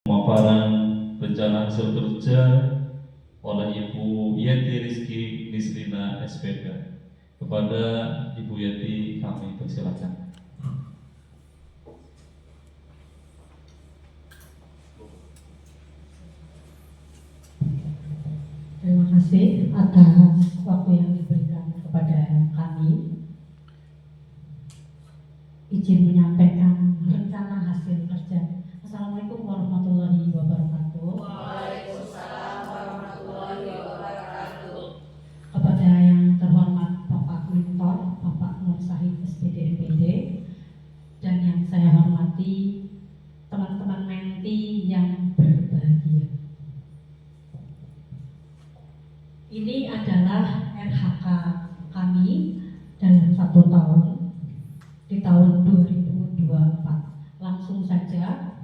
Pemaparan rencana hasil kerja oleh Ibu Yeti Rizky Nisrina SPK. Kepada Ibu Yeti kami persilakan. Terima kasih atas waktu yang diberikan kepada kami. Izin menyampaikan rencana hasil kerja. Assalamualaikum warahmatullahi wabarakatuh. Waalaikumsalam warahmatullahi wabarakatuh. Kepada yang terhormat Bapak Mentor, Bapak Nur Sahid SPD MPD, dan yang saya hormati teman-teman menti yang berbahagia. Ini adalah RHK kami dalam 1 tahun di tahun 2024. Langsung saja,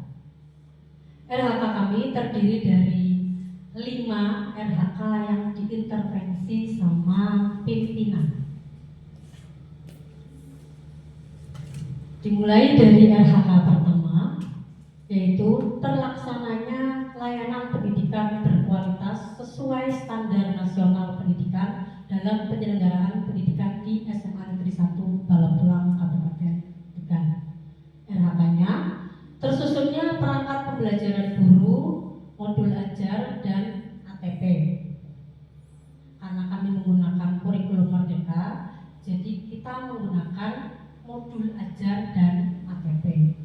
RHK kami terdiri dari 5 RHK yang diintervensi sama pimpinan. Dimulai dari RHK pertama, yaitu terlaksananya layanan pendidikan berkualitas sesuai standar nasional pendidikan dalam penyelenggaraan pendidikan di SMA Negeri 1 Balapulang, Kabupaten Tegal. RHK-nya tersusunnya perangkat pembelajaran guru, modul ajar, dan ATP. Karena kami menggunakan kurikulum Merdeka, jadi kita menggunakan modul ajar dan ATP.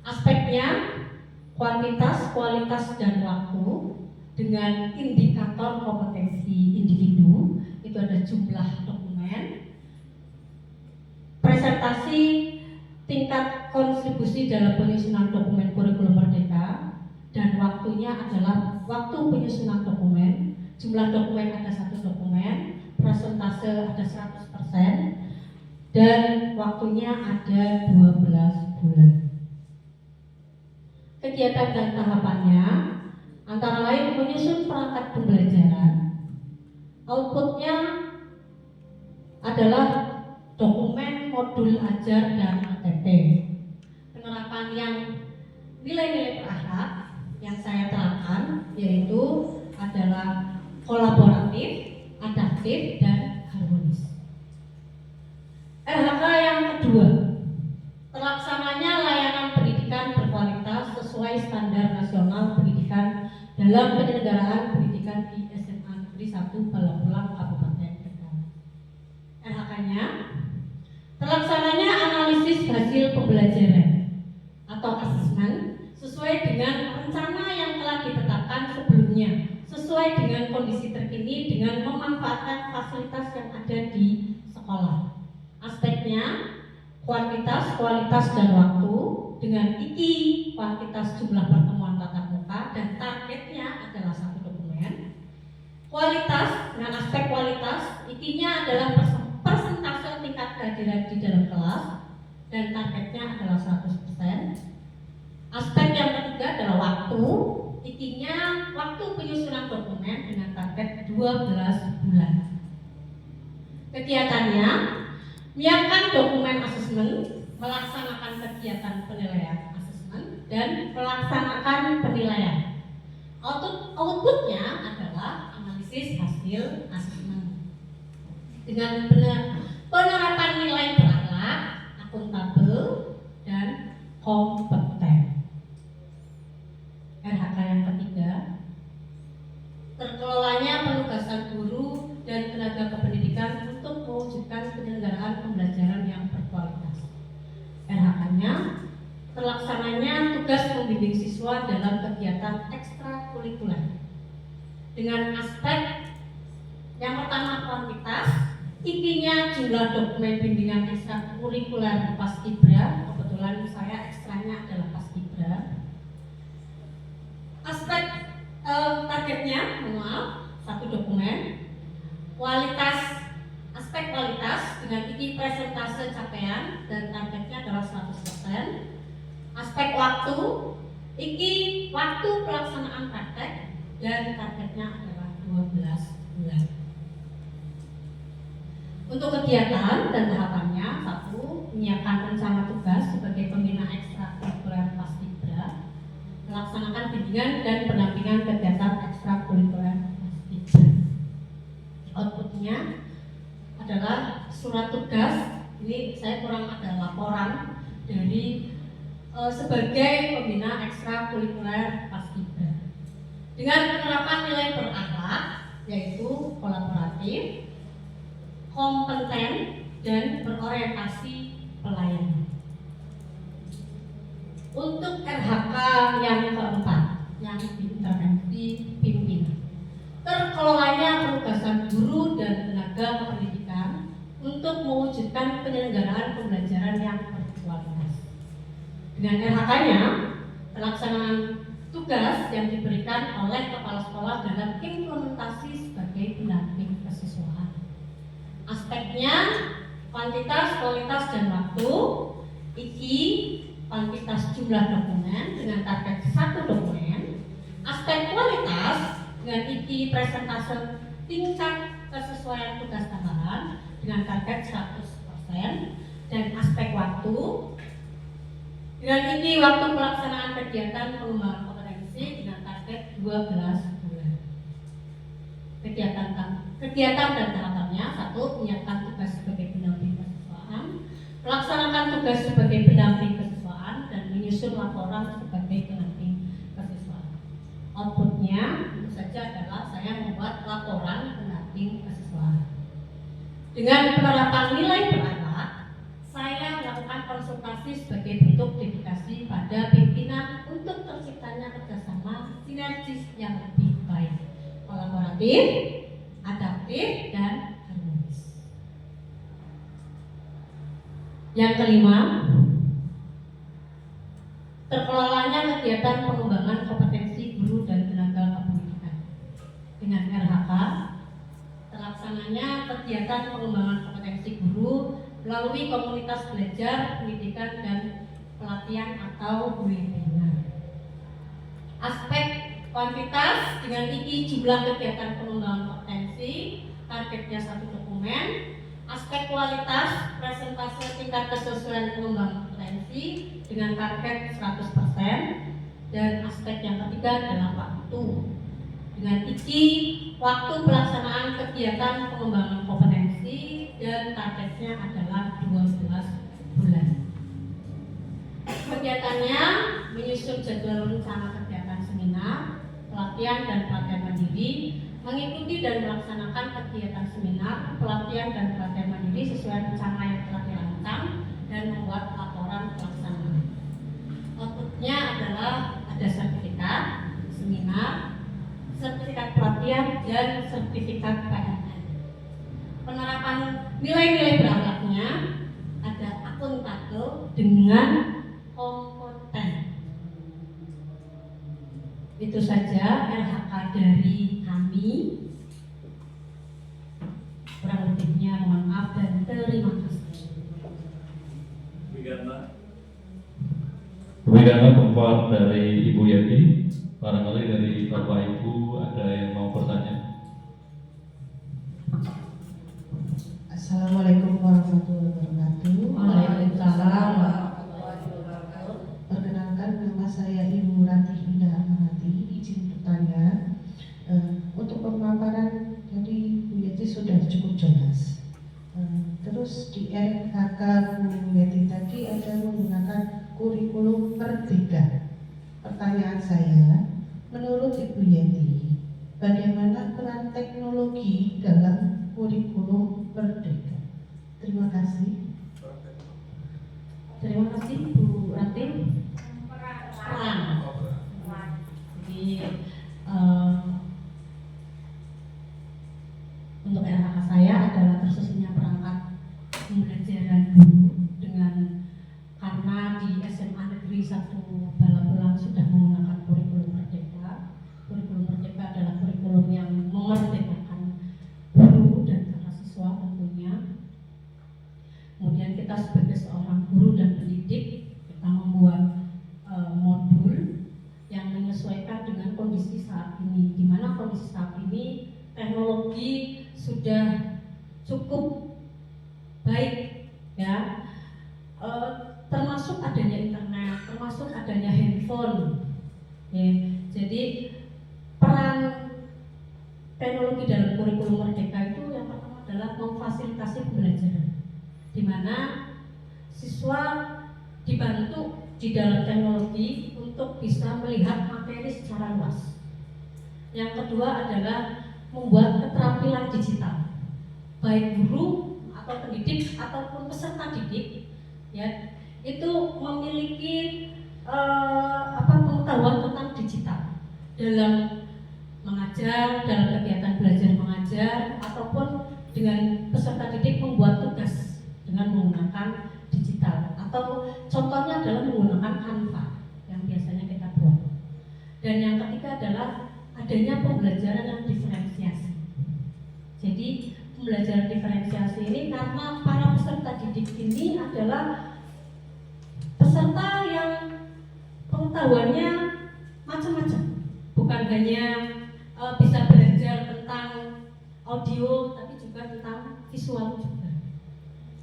Aspeknya kuantitas, kualitas, dan waktu dengan indikator kompetensi individu, itu ada jumlah dokumen, presentasi tingkat kontribusi dalam penyusunan dokumen kurikulum Merdeka, dan waktunya adalah waktu penyusunan dokumen. Jumlah dokumen ada 1 dokumen, presentase ada 100%, dan waktunya ada 12 bulan. Kegiatan dan tahapannya antara lain menyusun perangkat pembelajaran. Outputnya adalah dokumen, modul ajar, dan ATP. Penerapan yang nilai-nilai berakhlak yang saya terapkan yaitu adalah kolaboratif, adaptif, dan harmonis. RHK yang kedua, terlaksananya layanan pendidikan berkualitas sesuai standar nasional pendidikan dalam penyelenggaraan pendidikan di SMA Negeri 1 Balapulang, Kabupaten Tegal. RHK-nya terlaksananya analisis hasil pembelajaran atau asesmen sesuai dengan rencana yang telah ditetapkan sebelumnya, sesuai dengan kondisi terkini dengan memanfaatkan fasilitas yang ada di sekolah. Aspeknya kuantitas, kualitas, dan waktu dengan IKI kuantitas jumlah pertemuan tatap muka dan targetnya adalah 1 dokumen. Kualitas dengan aspek kualitas, IKI-nya adalah persentase tingkat kehadiran di dalam kelas dan targetnya adalah 100%. Aspek yang ketiga adalah waktu, IKI-nya waktu penyusunan dokumen dengan target 12 bulan. Kegiatannya menyiapkan dokumen asesmen, melaksanakan kegiatan penilaian asesmen, dan melaksanakan penilaian. Outputnya adalah analisis hasil asesmen dengan penerapan nilai berakhlak, akuntabel, dan kompeten. RHK yang ketiga, terkelolanya penugasan guru dan tenaga kependidikan untuk mewujudkan penyelenggaraan pembelajaran yang berkualitas. RHK-nya terlaksananya tugas membimbing siswa dalam kegiatan ekstrakurikuler dengan aspek yang pertama kuantitas, IKI-nya jumlah dokumen bimbingan ekstrakurikuler Paskibra. Kebetulan saya ekstranya adalah Paskibra. Aspek targetnya, 1 dokumen. Kualitas, aspek kualitas dengan IKI presentase capaian dan targetnya adalah 100%. Aspek waktu, IKI waktu pelaksanaan praktek dan targetnya adalah 12 bulan. Untuk kegiatan dan tahapannya, 1. Menyiapkan rencana tugas sebagai pembina ekstrakurikuler Paskibra, melaksanakan pelaksanaan bimbingan dan pendampingan kegiatan ekstrakurikuler Paskibra. Outputnya adalah surat tugas. Ini saya kurang ada laporan dari sebagai pembina ekstrakurikuler Paskibra dengan penerapan nilai berakhlak, yaitu kolaboratif, kompeten, dan berorientasi pelayanan. Untuk RHK yang keempat, yang diintervensi pimpinan, terkelolanya penugasan guru dan tenaga pendidikan untuk mewujudkan penyelenggaraan pembelajaran yang berkualitas. Dengan RHK-nya, pelaksanaan tugas yang diberikan oleh kepala sekolah dalam implementasi sebagai pendamping kesiswaan. Aspeknya kuantitas, kualitas, dan waktu. IKI kuantitas jumlah dokumen dengan target 1 dokumen. Aspek kualitas dengan IKI presentase tingkat kesesuaian tugas tambahan dengan target 100%. Dan aspek waktu dengan IKI waktu pelaksanaan kegiatan pengembangan kompetensi dengan target 12 bulan. Kegiatan dan tahapannya: 1. Menyiapkan tugas sebagai pendamping kesiswaan, melaksanakan tugas sebagai pendamping kesiswaan, dan menyusun laporan sebagai pendamping kesiswaan. Outputnya tentu saja adalah saya membuat laporan pendamping kesiswaan. Dengan penerapan nilai berakhlak, saya melakukan konsultasi sebagai bentuk dedikasi pada pimpinan untuk terciptanya kerjasama sinergis yang lebih baik, kolaboratif, adaptif, dan harmonis. Yang kelima, terkelolanya kegiatan pengembangan kompetensi guru dan tenaga pendidikan. Dengan RHK, terlaksananya kegiatan pengembangan kompetensi guru melalui komunitas belajar, pendidikan, dan pelatihan atau webinar. Aspek kuantitas dengan IKI jumlah kegiatan pengembangan kompetensi, targetnya 1 dokumen. Aspek kualitas presentase tingkat kesesuaian pengembangan kompetensi dengan target 100%. Dan aspek yang ketiga adalah waktu dengan IKI waktu pelaksanaan kegiatan pengembangan kompetensi dan targetnya adalah 12 bulan. Kegiatannya menyusun jadwal rencana kegiatan seminar, pelatihan, dan pelatihan mandiri, mengikuti dan melaksanakan kegiatan seminar, pelatihan, dan pelatihan mandiri sesuai rencana yang telah dirancang, dan membuat laporan pelaksanaan. Outputnya adalah ada sertifikat seminar, sertifikat pelatihan, dan sertifikat PNN. Penerapan nilai-nilai berakhlaknya ada akuntabel dengan kompeten. Itu saja RHK dari kami. Kurang lebihnya mohon maaf dan terima kasih. Demikianlah tempat dari Ibu Yati. Barangkali dari Bapak Ibu ada yang mau bertanya. Assalamualaikum warahmatullahi wabarakatuh. Waalaikumsalam. Perkenalkan, nama saya Ibu Ratih Indah Amarati. Izin bertanya, untuk pemaparan tadi Bu Yati sudah cukup jelas. Terus di RHK Bu Yati tadi ada menggunakan kurikulum merdeka. Pertanyaan saya, menurut Ibu Yati, bagaimana peran teknologi dalam kurikulum merdeka? Terima kasih. Terima kasih Bu Ratih. Peran. Jadi untuk RHK saya adalah tersusunnya perangkat pembelajaran guru dengan karena di SMA Negeri 1 Balapulang sudah menggunakan kurikulum merdeka. Kurikulum merdeka adalah kurikulum yang memerdekakan guru dan para siswa tentunya. Kemudian kita sebagai seorang guru dan pendidik, kita membuat modul yang menyesuaikan dengan kondisi saat ini, di mana kondisi saat ini teknologi sudah cukup baik, ya, termasuk adanya internet, termasuk adanya handphone, ya. teknologi dalam kurikulum Merdeka itu yang pertama adalah memfasilitasi pembelajaran, di mana siswa dibantu di dalam teknologi untuk bisa melihat materi secara luas. Yang kedua adalah membuat keterampilan digital, baik guru atau pendidik ataupun peserta didik, ya, itu memiliki pengetahuan tentang digital dalam mengajar, dalam kegiatan belajar mengajar, ataupun dengan peserta didik membuat tugas dengan menggunakan digital, atau contohnya adalah menggunakan Canva yang biasanya kita buat. Dan yang ketiga adalah adanya pembelajaran yang diferensiasi. Jadi pembelajaran diferensiasi ini karena para peserta didik ini adalah peserta yang pengetahuannya macam-macam, bukan hanya bisa belajar tentang audio, tapi juga tentang visual juga.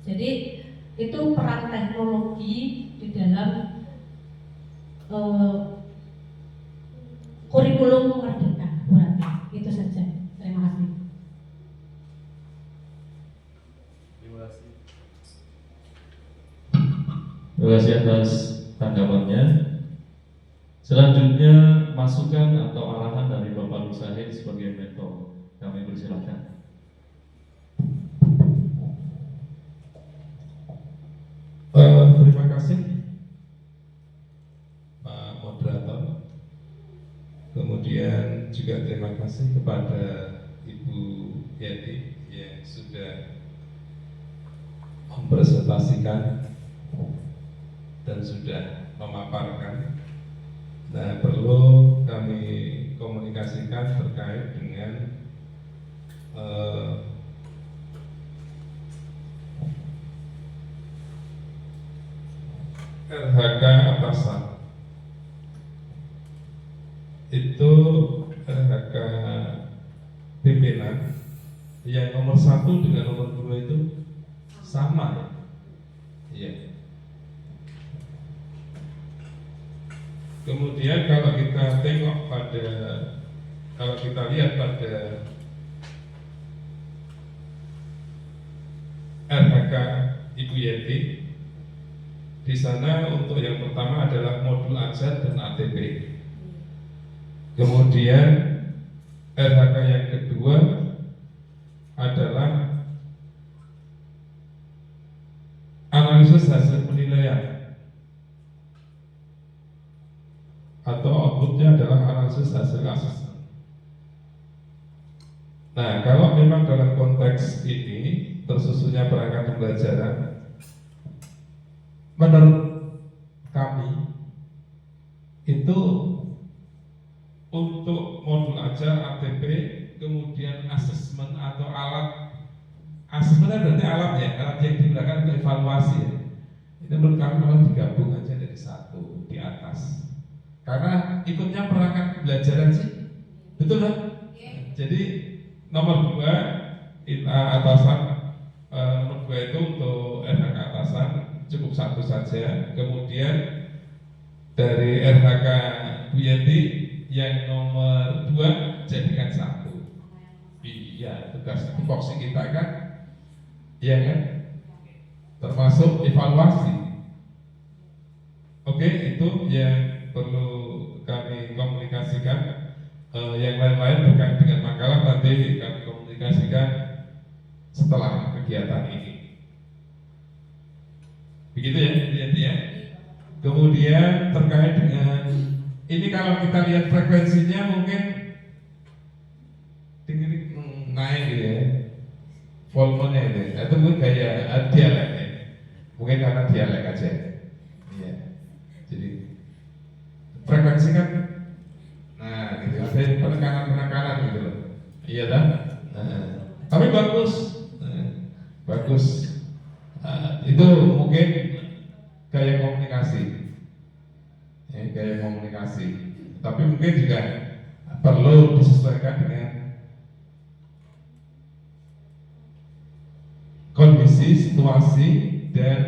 Jadi itu peran teknologi di dalam kurikulum Merdeka. Itu saja. Terima kasih. Terima kasih atas tanggapannya. Selanjutnya masukan atau arahan dari Bapak Nur Syahid sebagai mentor. Kami persilakan. Terima kasih Pak Moderator. Kemudian juga terima kasih kepada Ibu Yati yang sudah mempresentasikan dan sudah memaparkan. Nah, perlu kami komunikasikan terkait dengan RHK atasan. Itu RHK pimpinan yang nomor 1 dengan nomor 2 itu sama ya? Iya. Kemudian kalau kita tengok pada, kalau kita lihat pada RHK Ibu Yeti, di sana untuk yang pertama adalah modul ajar dan ATP. Kemudian RHK yang kedua adalah analisis hasil penilaian, atau outputnya adalah analisis hasil asesmen. Nah, kalau memang dalam konteks ini tersusunnya perangkat pembelajaran, menurut kami itu untuk modul ajar, ATP, kemudian asesmen atau alat asesmen berarti alat ya, alat yang digunakan untuk evaluasi ya. Itu menurut kami malah digabung aja dari satu di atas. Karena ikutnya perangkat pembelajaran sih, betul kan? Jadi nomor 2 atasan, nomor 2 itu untuk RHK atasan cukup satu saja. Kemudian dari RHK Bu Yeti yang nomor 2 jadikan 1. Iya, tugas tupoksi kita kan, iya kan? Termasuk evaluasi. Oke, itu yang perlu kami komunikasikan. Yang lain-lain berkait dengan makalah nanti kami komunikasikan setelah kegiatan ini. Begitu ya, lihat ya. Kemudian terkait dengan ini, kalau kita lihat frekuensinya mungkin tinggi naik gitu ya, volumenya itu. Itu mungkin gaya dialek ya. Mungkin karena dialek aja. Iya. Jadi frekuensi kan, nah gitu, ada penekanan gitu loh. Iya kan? Nah, tapi bagus, bagus. Itu mungkin gaya komunikasi, gaya komunikasi. Tapi mungkin juga perlu disesuaikan dengan kondisi, situasi, dan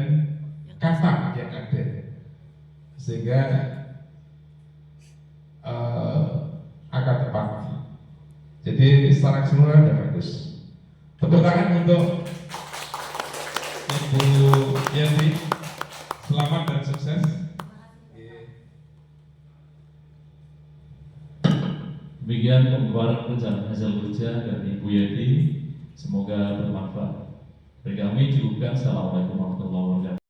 kata yang ada, sehingga akan tepat. Jadi secara keseluruhan sudah bagus. Tepuk tangan untuk Ibu Yenti. Selamat dan sukses. Demikian pemaparan rencana hasil kerja dari Ibu Yeti, semoga bermanfaat. Dari kami cukupkan. Assalamualaikum warahmatullahi wabarakatuh.